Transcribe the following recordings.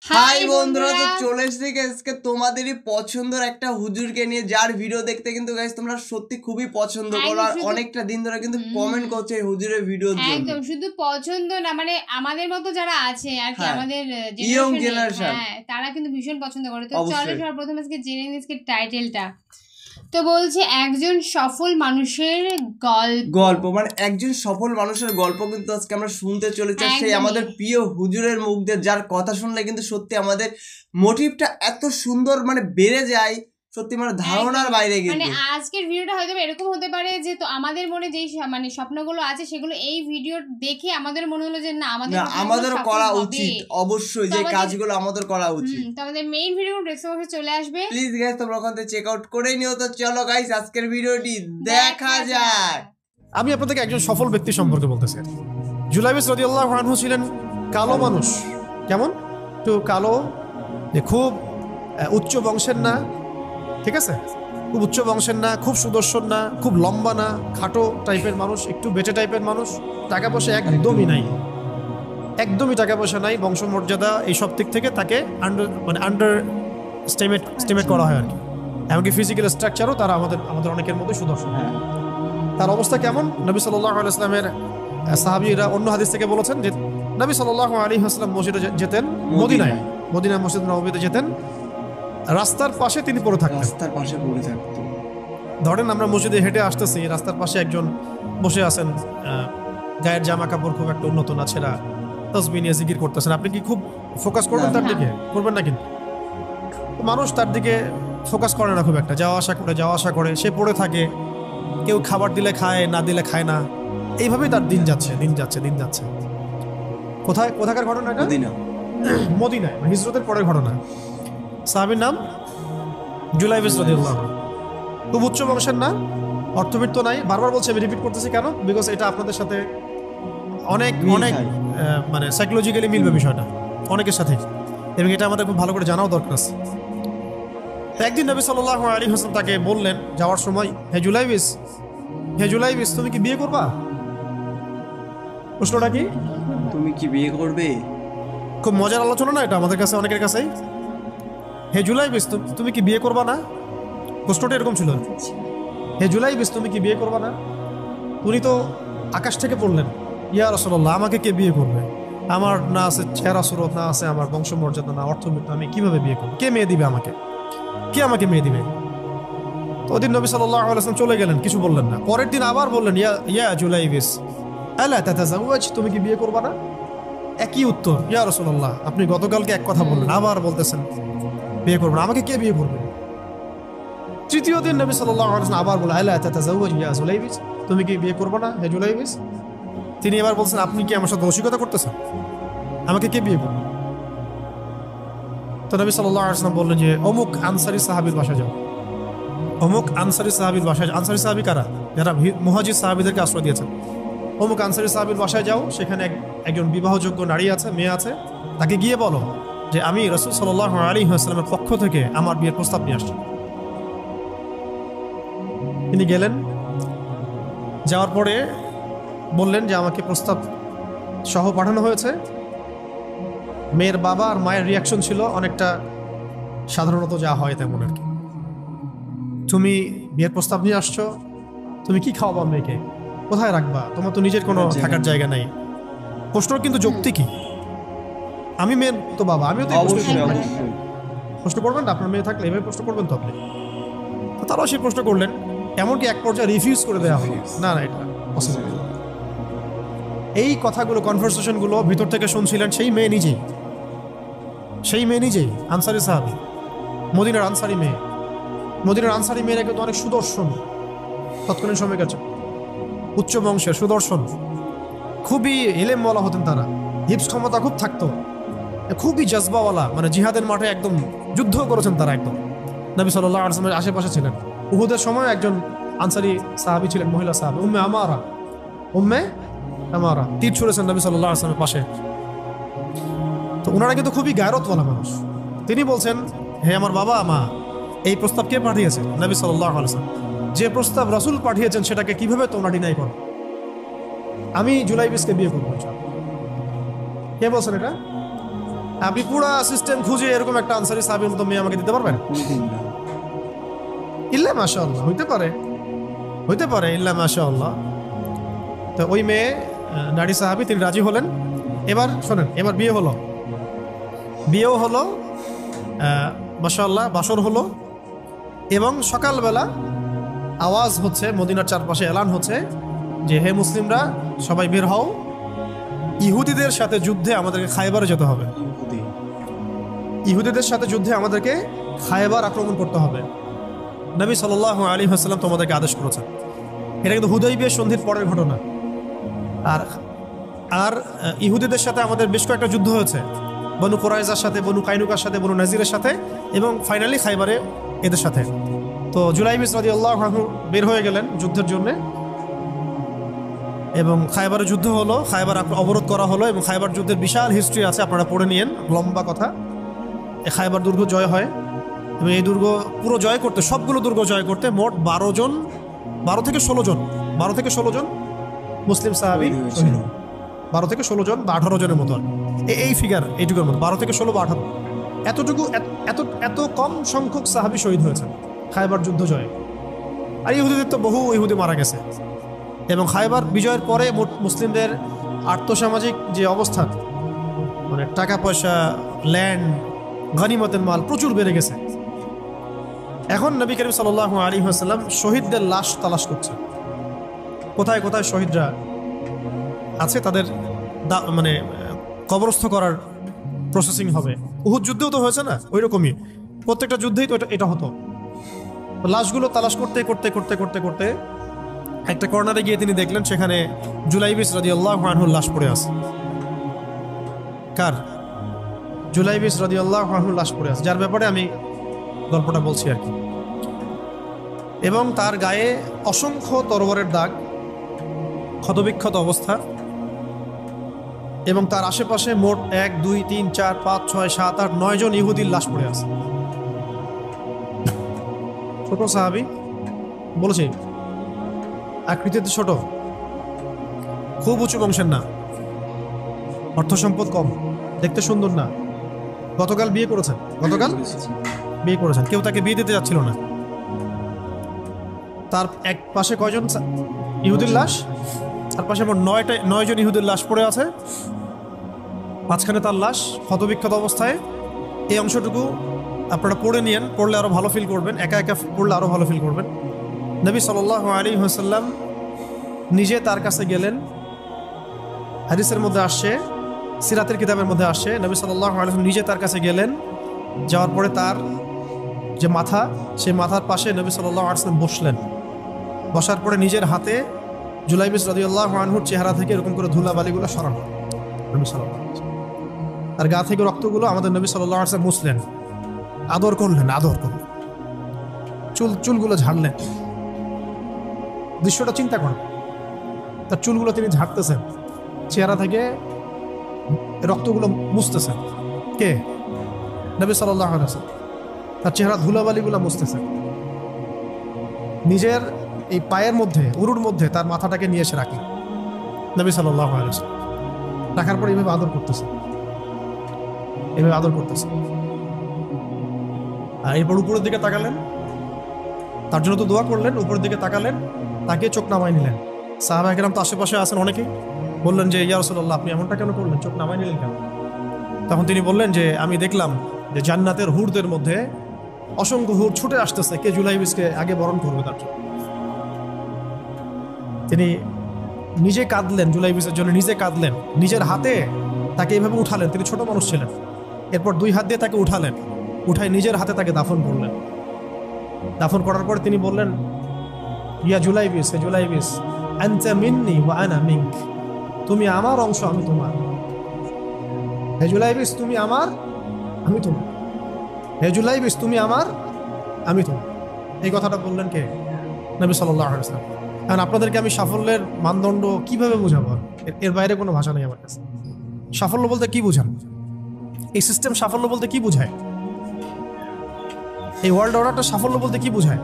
High বন্ধুরা, তো চলে এসেছি আজকে তোমাদেরই পছন্দের একটা হুজুরকে নিয়ে, যার ভিডিও দেখতে কিন্তু গাইস তোমরা সত্যি খুবই পছন্দ করো, আর অনেকটা দিন ধরে কিন্তু কমেন্ট করছো এই হুজুরের ভিডিওর জন্য। একদম শুধু পছন্দ না, মানে আমাদের মতো যারা আছে আর কি, আমাদের জেনারেশন, তারা কিন্তু ভীষণ পছন্দ করে। তো চলো সবার প্রথমে আজকে জেনে নিই আজকে টাইটেলটা। তো বলছে একজন সফল মানুষের গল্প, মানে একজন সফল মানুষের গল্প কিন্তু আজকে আমরা শুনতে চলেছি সেই আমাদের প্রিয় হুজুরের মুখ দিয়ে, যার কথা শুনলে কিন্তু সত্যি আমাদের মোটিভটা এত সুন্দর মানে বেড়ে যায়, সত্যি মানে ধারণার বাইরে। মানে আজকের ভিডিওটা হয়তো এরকম হতে পারে যে তো আমাদের মনে যেই মানে স্বপ্নগুলো আছে সেগুলো এই ভিডিও দেখে আমাদের মনে হলো যে না আমাদেরও করা উচিত, অবশ্যই যে কাজগুলো আমাদের করা উচিত। তো আমাদের মেইন ভিডিও ডেসক্রিপশন বক্সে চলে আসবে, প্লিজ গাইস তোমরা ওখান থেকে চেক আউট করে নিও। তো চলো গাইস আজকের ভিডিওটি দেখা যাক। আমি আপনাদেরকে একজন সফল ব্যক্তি সম্পর্কে বলতেছি। জুলাইবিস রাদিয়াল্লাহু আনহু ছিলেন কালো মানুষ। কেমন? একটু কালো, খুব উচ্চ বংশের না, ঠিক আছে, খুব উচ্চ বংশের না, খুব সুদর্শন না, খুব লম্বা না, খাটো টাইপের মানুষ, একটু বেটে টাইপের মানুষ। টাকা পয়সা একদমই নাই, একদমই টাকা পয়সা নাই, বংশমর্যাদা এইসব দিক থেকে তাকে আন্ডার স্টিমেট করা হয় আর কি। এমনকি ফিজিক্যাল স্ট্রাকচারও তারা আমাদের অনেকের মধ্যে সুদর্শন। তার অবস্থা কেমন? নবী সাল্লাল্লাহু আলাইহি ওয়াসাল্লামের সাহাবীরা অন্য হাদিস থেকে বলেছেন যে নবী সাল্লাল্লাহু আলাইহি ওয়াসাল্লাম মসজিদে যেতেন, মদিনা মসজিদ নববীতে যেতেন, রাস্তার পাশে তিনি পড়ে থাকতেন। ধরেন আমরা মসজিদে হেঁটে আসতেছি, রাস্তার পাশে একজন বসে আছেন, গায়ের জামা কাপড় খুব একটা উন্নত না, ছেঁড়া, তাসবিহ নিয়ে জিকির করতেছেন। আপনি কি খুব ফোকাস করবেন তার দিকে? করবেন না। কিন্তু মানুষ তার দিকে ফোকাস করে না খুব একটা, যাওয়া আসা করে, সে পড়ে থাকে। কেউ খাবার দিলে খায়, না দিলে খায় না, এইভাবেই তার দিন যাচ্ছে। কোথাকার ঘটনা এটা? মদিনায়, হিজরতের পরের ঘটনা। সাহাবীর নাম জুলাইবিস রাদিয়াল্লাহু আনহু। খুব উচ্চ বংশের না, অর্থবিত্ত নাই। বারবার বলছি, আমি রিপিট করতেছি কেন? বিকজ এটা আপনাদের সাথে অনেক মানে সাইকোলজিক্যালি মিলবে বিষয়টা অনেকের সাথে, এবং এটা আমাদের খুব ভালো করে জানাও দরকার আছে। একদিন নবী সাল্লাল্লাহু আলাইহি ওয়াসাল্লাম তাকে বললেন যাওয়ার সময়, হে জুলাইবিস তুমি কি বিয়ে করবা? প্রশ্নটা কি? তুমি কি বিয়ে করবে? খুব মজার আলোচনা না এটা আমাদের কাছে, অনেকের কাছেই। হে জুলাইবিস তুমি কি বিয়ে করবা না? প্রশ্নটা এরকম ছিল, হে জুলাইবিস তুমি কি বিয়ে করবা না? উনি তো আকাশ থেকে পড়লেন, ইয়া রাসূলুল্লাহ আমাকে কে বিয়ে করবে? আমার না আছে চেহারা সুরত, না আছে আমার বংশমর্যাদা, না অর্থবিত্ত, আমি কিভাবে বিয়ে করবো? কে মেয়ে দিবে আমাকে? কে আমাকে মেয়ে দিবে? তো ওদিন নবী সাল্লাল্লাহু আলাইহি ওয়াসাল্লাম চলে গেলেন, কিছু বললেন না। পরের দিন আবার বললেন, ইয়া জুলাইবিস আলা তাতাজাওয়াজ তুমি কি বিয়ে করবা না? একই উত্তর, ইয়া রাসূলুল্লাহ আপনি গতকালকে এক কথা বললেন, আবার বলতেছেন বিয়ে করবেন, আমাকে কে বিয়ে করবে? তৃতীয় দিন নবী সাল্লাল্লাহু আলাইহি ওয়াসাল্লাম আবার বললেন, আলা তাতাজাওয়াজ ইয়া জুলাইবিস তুমি কি বিয়ে করবে না হে জুলাইবিস? তিনি এবার বলছেন, আপনি কি আমার সাথে রসিকতা করতেছেন? আমাকে কে বিয়ে করবে? তো নবী সাল্লাল্লাহু আলাইহি ওয়াসাল্লাম বললেন যে অমুক আনসারী সাহাবীর বাসায় যাও। অমুক আনসারী সাহাবীর বাসায়, আনসারী সাহাবী কারা? যারা মুহাজির সাহাবীদেরকে আশ্রয় দিয়েছেন। অমুক আনসারী সাহাবীর বাসায় যাও, সেখানে একজন বিবাহযোগ্য নারী আছে, মেয়ে আছে, তাকে গিয়ে বলো যে আমি রাসূল সাল্লাল্লাহু আলাইহি ওয়াসাল্লামের পক্ষ থেকে আমার বিয়ের প্রস্তাব নিয়ে আসছি। তিনি গেলেন, যাওয়ার পরে বললেন যে আমাকে প্রস্তাব সহ পাঠানো হয়েছে। মেয়ের বাবা আর মায়ের রিয়াকশন ছিল অনেকটা সাধারণত যা হয় তেমন আর কি। তুমি বিয়ের প্রস্তাব নিয়ে আসছো, তুমি কি খাওয়াবা মেয়েকে? কোথায় রাখবা? তোমার তো নিজের কোনো থাকার জায়গা নাই। প্রশ্ন কিন্তু যৌক্তিক কি? আমি মেয়ের তো বাবা, আমিও তো প্রশ্ন করবেন না? আপনার মেয়ে থাকলে এভাবে প্রশ্ন করবেন তো আপনি? তারাও সেই প্রশ্ন করলেন, এমনকি এক পর্যায়ে রিফিউজ করে দেওয়া হলো, না এটা পসিবল। এই কথাগুলো, কনভারসেশনগুলো ভিতর থেকে শুনছিলেন সেই মেয়ে নিজেই, আনসারী সাহাবী, মদিনার আনসারী মেয়ে। মদিনার আনসারী মেয়েরা কিন্তু অনেক সুদর্শন তৎকালীন সময়কার, উচ্চ বংশের, সুদর্শন, খুবই ইলমওয়ালা হতেন তারা, হিপস ক্ষমতা খুব থাকতো, খুবই জজবাওয়ালা, মানে জিহাদের মাঠে একদম যুদ্ধ করেছেন তারা, একদম নবী সাল্লাল্লাহু আলাইহি ওয়াসাল্লামের আশেপাশে ছিলেন। উহুদের সময় একজন আনসারী সাহাবী ছিলেন, মহিলা সাহাবী, উম্মে আমারা তীর ছুঁড়েছেন নবী সাল্লাল্লাহু আলাইহি ওয়াসাল্লামের পাশে। তো ওনারা কিন্তু খুবই গায়রতওয়ালা মানুষ। তিনি বলছেন, হে আমার বাবা মা, এই প্রস্তাব কে পাঠিয়েছে? নবী সাল্লাল্লাহু আলাইহি ওয়াসাল্লাম। যে প্রস্তাব রাসূল পাঠিয়েছেন সেটাকে কিভাবে তোমরা ডিনাই করো? আমি জুলাইবিসকে বিয়ে করবো। কে বলছেন এটা? আপনি পুরো সিস্টেম খুঁজে এরকম একটা আনসারি সাহাবীর মতো মেয়ে আমাকে দিতে পারবেন? ইল্লা মাশাআল্লাহ, হইতে পারে ইল্লা মাশাআল্লাহ। তো ওই মেয়ে নারী সাহাবী, তিনি রাজি হলেন। এবার শোনেন, এবার বিয়েও হলো, মাশাআল্লাহ, বাসর হলো। এবং সকালবেলা আওয়াজ হচ্ছে, মদিনার চারপাশে এলান হচ্ছে যে হে মুসলিমরা সবাই বের হও, ইহুদিদের সাথে যুদ্ধে আমাদেরকে খায়বারে যেতে হবে। ইহুদিদের সাথে যুদ্ধে আমাদেরকে খায়বার আক্রমণ করতে হবে। নবী সাল্লাল্লাহু আলাইহি ওয়াসাল্লাম তোমাদেরকে আদেশ করেছেন। এটা কিন্তু হুদাইবিয়া সন্ধির পরের ঘটনা। আর ইহুদিদের সাথে আমাদের বেশ কয়েকটা যুদ্ধ হয়েছে, বনু কুরাইজার সাথে, বনু কাইনুকার সাথে, বনু নাজিরের সাথে, এবং ফাইনালি খায়বারে এদের সাথে। তো জুলাইবিস রাদিয়াল্লাহু আনহু বের হয়ে গেলেন যুদ্ধের জন্য, এবং খায়বারে যুদ্ধ হলো, খায়বার অবরোধ করা হলো, এবং খায়বার যুদ্ধের বিশাল হিস্ট্রি আছে, আপনারা পড়ে নিয়েন, লম্বা কথা। এই খায়বার দুর্গ জয় হয়, এবং এই দুর্গ পুরো জয় করতে, সবগুলো দুর্গ জয় করতে মোট 12 থেকে 16 জন মুসলিম সাহাবী, 12 থেকে 16 জন বা 18 জনের মতো, এই ফিগার, এইটুকুর মতো 12 থেকে 16 বা 18, এতটুকু, এত কম সংখ্যক সাহাবী শহীদ হয়েছেন খায়বার যুদ্ধ জয়ে। আর ইহুদিদের তো বহু ইহুদি মারা গেছে। এবং খায়বার বিজয়ের পরে মুসলিমদের আর্থসামাজিক যে অবস্থা, মানে টাকা পয়সা, ল্যান্ড, গনিমতের মাল প্রচুর বেড়ে গেছে। এখন নবী করিম সাল্লাল্লাহু আলাইহি ওয়াসাল্লাম শহীদদের লাশ তালাশ করছে, কোথায় কোথায় শহীদরা আছে, তাদের মানে কবরস্থ করার প্রসেসিং হবে। উহুদ যুদ্ধেও তো হয়েছে না, ওই রকমই প্রত্যেকটা যুদ্ধেই তো এটা হতো। লাশগুলো তালাশ করতে করতে করতে করতে করতে একটা কর্নারে গিয়ে তিনি দেখলেন সেখানে জুলাইবিস রাদিয়াল্লাহু আনহুর লাশ পড়ে আছে। কার? জুলাইবিস রাদিয়াল্লাহু আনহুর লাশ পড়ে আছে, যার ব্যাপারে আমি গল্পটা বলছি আর কি। এবং তার গায়ে অসংখ্য তরবারের দাগ, ক্ষতবিক্ষত অবস্থা, এবং তার আশেপাশে মোট 1, 2, 3, 4, 5, 6, 7, 8, 9 জন ইহুদির লাশ পড়ে আছে। ছোট সাহাবী, বলেছি আকৃতিতে ছোট, খুব উঁচু বংশের না, অর্থ সম্পদ কম, দেখতে সুন্দর না। গতকাল বিয়ে করেছেন, কেউ তাকে বিয়ে দিতে যাচ্ছিল না। তার এক পাশে কয়জন ইহুদির লাশ? তার পাশে মোট 9 জন ইহুদির লাশ পড়ে আছে, মাঝখানে তার লাশ ক্ষতবিক্ষত অবস্থায়। এই অংশটুকু আপনারা পড়ে নিয়েন, পড়লে আরো ভালো ফিল করবেন, একা একা পড়লে আরো ভালো ফিল করবেন। নবী সাল্লাল্লাহু আলাইহি ওয়াসাল্লাম নিজে তার কাছে গেলেন। হাদিসের মধ্যে আসছে, সিরাতের কিতাবের মধ্যে আসছে, নবী সাল্লাল্লাহু আলাইহি ওয়াসাল্লাম নিজে তার কাছে গেলেন। যাওয়ার পরে তার যে মাথা, সেই মাথার পাশে নবী সাল্লাল্লাহু আলাইহি ওয়াসাল্লাম বসলেন। বসার পরে নিজের হাতে জুলাইবিস রাদিয়াল্লাহু আনহুর চেহারা থেকে এরকম করে ধুলাবালিগুলো সরানো, নবী সাল্লাল্লাহু আলাইহি ওয়াসাল্লাম তার গা থেকে রক্তগুলো আমাদের নবী সাল্লাল্লাহু আলাইহি ওয়াসাল্লাম মুছলেন, আদর করলেন, চুলগুলো ঝাড়লেন। দৃশ্যটা চিন্তা করেন, তার চুলগুলো তিনি ঝাড়তেছেন, চেহারা থেকে রক্তগুলো মুছতেছেন। কে? নবী সাল্লাল্লাহু আলাইহি ওয়াসাল্লাম তার চেহারা ধুলাবালিগুলো মুছতেছেন। নিজের এই পায়ের মধ্যে, উরুর মধ্যে তার মাথাটাকে নিয়ে এসে রাখলেন নবী সাল্লাল্লাহু আলাইহি ওয়াসাল্লাম। রাখার পর এইভাবে আদর করতেছেন, আর এরপর উপরের দিকে তাকালেন, তার জন্য তো দোয়া করলেন, উপরের দিকে তাকালেন, তাকে চোখ নামায় নিলেন। সাহাবায়ে কেরাম তো আশেপাশে আছেন অনেকেই, বললেন যে ইয়া রাসূলুল্লাহ, আপনি এমনটা কেন করলেন, চোখ নামায় নিলেন কেন? তখন তিনি বললেন যে আমি দেখলাম যে জান্নাতের হুরদের মধ্যে অসংখ্য হুর ছুটে আসতেছে, কে জুলাইবিসকে আগে বরণ করবে তার জন্য। তিনি নিজে কাঁদলেন, জুলাইবিসের জন্য নিজে কাঁদলেন, নিজের হাতে তাকে এইভাবে উঠালেন। তিনি ছোট মানুষ ছিলেন। এরপর 2 হাত দিয়ে তাকে উঠালেন, উঠায় নিজের হাতে তাকে দাফন করলেন। দাফন করার পর তিনি বললেন, ইয়া জুলাইবিস, হে জুলাইবিস, আনতা মিন্নি ওয়া আনা মিনক, তুমি আমার অংশ, আমি তোমার। হে জুলাইবিস, তুমি আমার, আমি তোমার। হে জুলাইবিস, তুমি আমার, আমি তোমার। এই কথাটা বললেন কে? নবী সাল্লাল্লাহু আলাইহি ওয়াসাল্লাম। কারণ আপনাদেরকে আমি সাফল্যের মানদণ্ড কিভাবে বোঝাবো, এর বাইরে কোনো ভাষা নেই আমার কাছে। সাফল্য বলতে কি বোঝান? এই সিস্টেম সাফল্য বলতে কি বোঝায়? এই ওয়ার্ল্ড অর্ডারটা সাফল্য বলতে কি বোঝায়?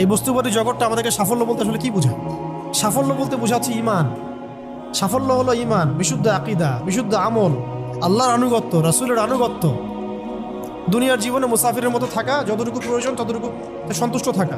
এই বস্তুবাদী জগৎটা আমাদেরকে সাফল্য বলতে আসলে কি বোঝায়? সাফল্য বলতে বোঝাচ্ছে ঈমান। সাফল্য হলো ঈমান, বিশুদ্ধ আকীদা, বিশুদ্ধ আমল, আল্লাহর আনুগত্য, রাসূলের আনুগত্য, দুনিয়ার জীবনে মুসাফিরের মতো থাকা, যতটুকু প্রয়োজন ততটুকু সন্তুষ্ট থাকা,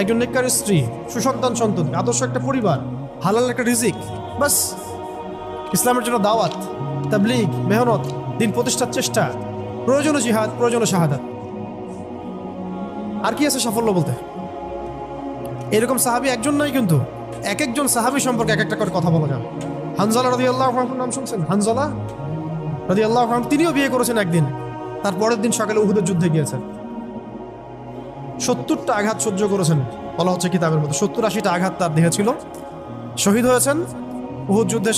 একজন নেককার স্ত্রী, সুসন্তান সন্ততি, আদর্শ একটা পরিবার, হালাল একটা রিজিক, বাস ইসলামের জন্য দাওয়াত, তাবলীগ, মেহনত, দিন প্রতিষ্ঠার চেষ্টা, প্রয়োজনীয় জিহাদ, প্রয়োজনীয় শাহাদাত। আর কি আছে সাফল্য বলতে? এরকম সাহাবী একজন নয়, কিন্তু এক একজন সাহাবী সম্পর্কে এক একটা করে কথা বলা যাবে। হানজালা রাদিয়াল্লাহু আনহুর নাম শুনছেন? হানজালা রাদিয়াল্লাহু আনহু, তিনিও বিয়ে করেছেন একদিন, তার পরের দিন সকালে উহুদের যুদ্ধে গিয়েছেন। 70টা আঘাত সহ্য করেছেন, বলা হচ্ছে কিতাবের মধ্যে 70-80টা আঘাত তার দেহে ছিল। শহীদ হয়েছেন। উহুদ যুদ্ধে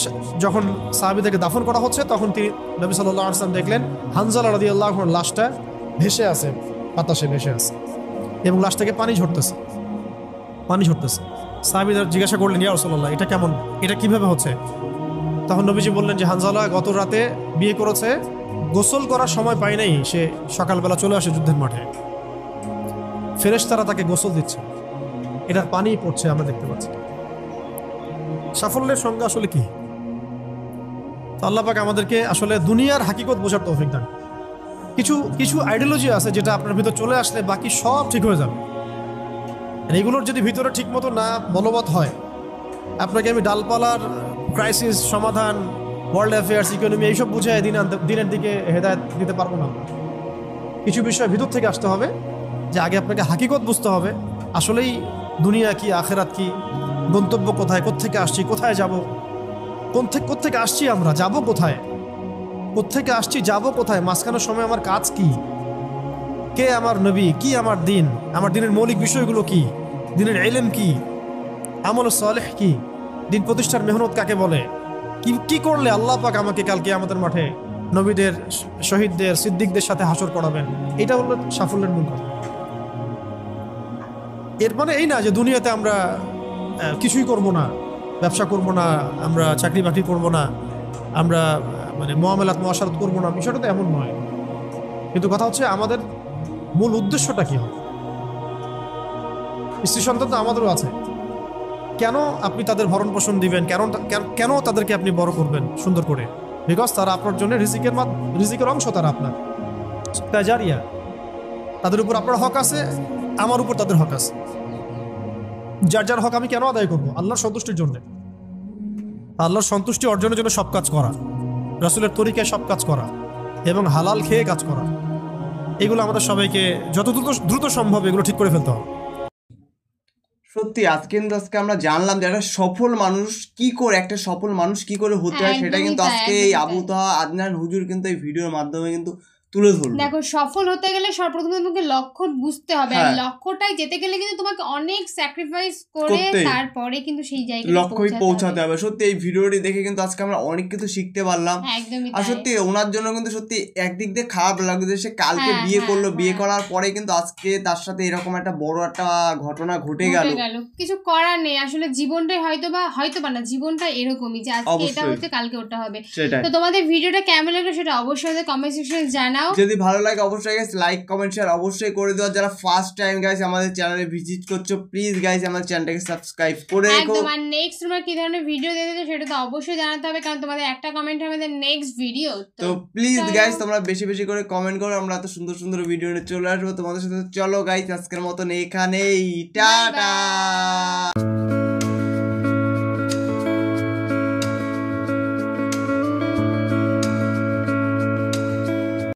যখন সাহাবীদেরকে দাফন করা হচ্ছে, তখন তিনি নবী সাল্লাল্লাহু আলাইহি ওয়াসাল্লাম দেখলেন হানজালা রাদিয়াল্লাহু আনহুর লাশটা ভেসে আছে, বাতাসে ভেসে আছে, এবং লাশ থেকে পানি ঝরতেছে। সাহাবীরা জিজ্ঞাসা করলেন, ইয়া রাসূলুল্লাহ, এটা কেমন, এটা কিভাবে হচ্ছে? তখন নবীজি বললেন যে হানজালা গত রাতে বিয়ে করেছে, গোসল করার সময় পায় নাই, সে সকালবেলা চলে আসে যুদ্ধের মাঠে, ফেরেশতারা তাকে গোসল দিচ্ছে, এটার পানি পড়ছে, আমরা দেখতে পাচ্ছি। সাফল্যের সংজ্ঞা আসলে কি? আল্লাহ পাক আমাদেরকে আসলে দুনিয়ার হাকিকত বোঝার তৌফিক দান। কিছু আইডিওলজি আছে যেটা আপনার ভিতর চলে আসলে বাকি সব ঠিক হয়ে যাবে। এগুলোর যদি ভিতরে ঠিক মতো না বলবৎ হয়, আপনাকে আমি ডালপালার ক্রাইসিস সমাধান, ওয়ার্ল্ড অ্যাফেয়ার্স, ইকোনমি এইসব বুঝে দিনের দিকে হেদায়েত দিতে পারবো না। কিছু বিষয় ভিতর থেকে আসতে হবে, যে আগে আপনাকে হাকিকত বুঝতে হবে, আসলেই দুনিয়া কি, আখেরাত কি, গন্তব্য কোথায়, কোত্থেকে আসছি, কোথায় যাব, কোত্থেকে আসছি, আমরা যাব কোথায়, কোত্থেকে আসছি, যাব কোথায়, মাঝখানের সময় আমার কাজ কি, কে আমার নবী, কি আমার দিন, আমার দিনের মৌলিক বিষয়গুলো কি, দিনের ইলম কি, আমল সালেহ কি, দিন প্রতিষ্ঠার মেহনত কাকে বলে, কি করলে আল্লাহ পাক আমাকে কালকে আমাদের মাঠে নবীদের, শহীদদের, সিদ্দিকদের সাথে হাসর করাবেন। এটা হলো সাফল্যের মূল কথা। এর মানে এই না যে দুনিয়াতে আমরা কিছুই করব না, ব্যবসা করব না, আমরা চাকরি বাকরি করব না, আমরা মানে মুআমালাত মুআশারাত করব না, বিষয়টা তো এমন নয়। কিন্তু কথা হচ্ছে আমাদের মূল উদ্দেশ্যটা কি হবে। স্ত্রী সন্তান তো আমাদেরও আছে, কেন আপনি তাদের ভরণ পোষণ দিবেন, কেন তাদেরকে আপনি বড় করবেন সুন্দর করে? বিকজ তারা আপনার জন্য রিজিকের অংশ, তারা আপনার জারিয়া, তাদের উপর আপনার হক আছে, আমার উপর তাদের হক আছে। যার হক আমি কেন আদায় করবো? আল্লাহর সন্তুষ্টির জন্য, আল্লাহর সন্তুষ্টি অর্জনের জন্য সব কাজ করা, রাসূলের তরিকায় সব কাজ করা, এবং হালাল খেয়ে কাজ করা। এগুলো আমাদের সবাইকে যত দ্রুত সম্ভব এগুলো ঠিক করে ফেলতে হবে। সত্যি আজকে আমরা জানলাম যে একটা সফল মানুষ কি করে হতে হয়, সেটা কিন্তু আজকে এই আবু তাহা আদনান হুজুর কিন্তু এই ভিডিওর মাধ্যমে কিন্তু তুলে ধরলো। দেখো, সফল হতে গেলে সর্বপ্রথম তোমাকে লক্ষ্য বুঝতে হবে, আর লক্ষ্যটাই যেতে গেলে কিন্তু তোমাকে অনেক স্যাক্রিফাইস করে তারপরে কিন্তু সেই জায়গায় লক্ষ্যে পৌঁছাতে হবে। সত্যি এই ভিডিওটি দেখে কিন্তু আজকে আমরা অনেক কিছু শিখতে পারলাম। আর সত্যি ওনার জন্য কিন্তু সত্যি একদিক দিয়ে খারাপ লাগছে, সে কালকে বিয়ে করলো, বিয়ে করার পরে কিন্তু আজকে তার সাথে এরকম একটা বড় একটা ঘটনা ঘটে গেল। কিছু করার নেই, আসলে জীবনটাই হয়তোবা না, জীবনটা এরকমই যে আজকে এটা হচ্ছে কালকে ওটা হবে। তো তোমাদের ভিডিওটা কেমন লাগলো সেটা অবশ্যই কমেন্ট সেকশনে জানাও। যদি ভালো লাগে অবশ্যই গাইস লাইক কমেন্ট শেয়ার অবশ্যই করে দিও। যারা ফার্স্ট টাইম গাইস আমাদের চ্যানেলে ভিজিট করছো, প্লিজ গাইস আমাদের চ্যানেলটাকে সাবস্ক্রাইব করে রেখো। একদম। আর নেক্সট তোমরা কি ধরনের ভিডিও দিতে সেটা তো অবশ্যই জানাতে হবে, কারণ তোমাদের একটা কমেন্ট আমাদের নেক্সট ভিডিও। তো প্লিজ গাইস তোমরা বেশি বেশি করে কমেন্ট করো, আমরা এত সুন্দর সুন্দর ভিডিও নিয়ে চলে আসবো তোমাদের সাথে। চলো গাইস আজকের মতন এখানেই, টাটা।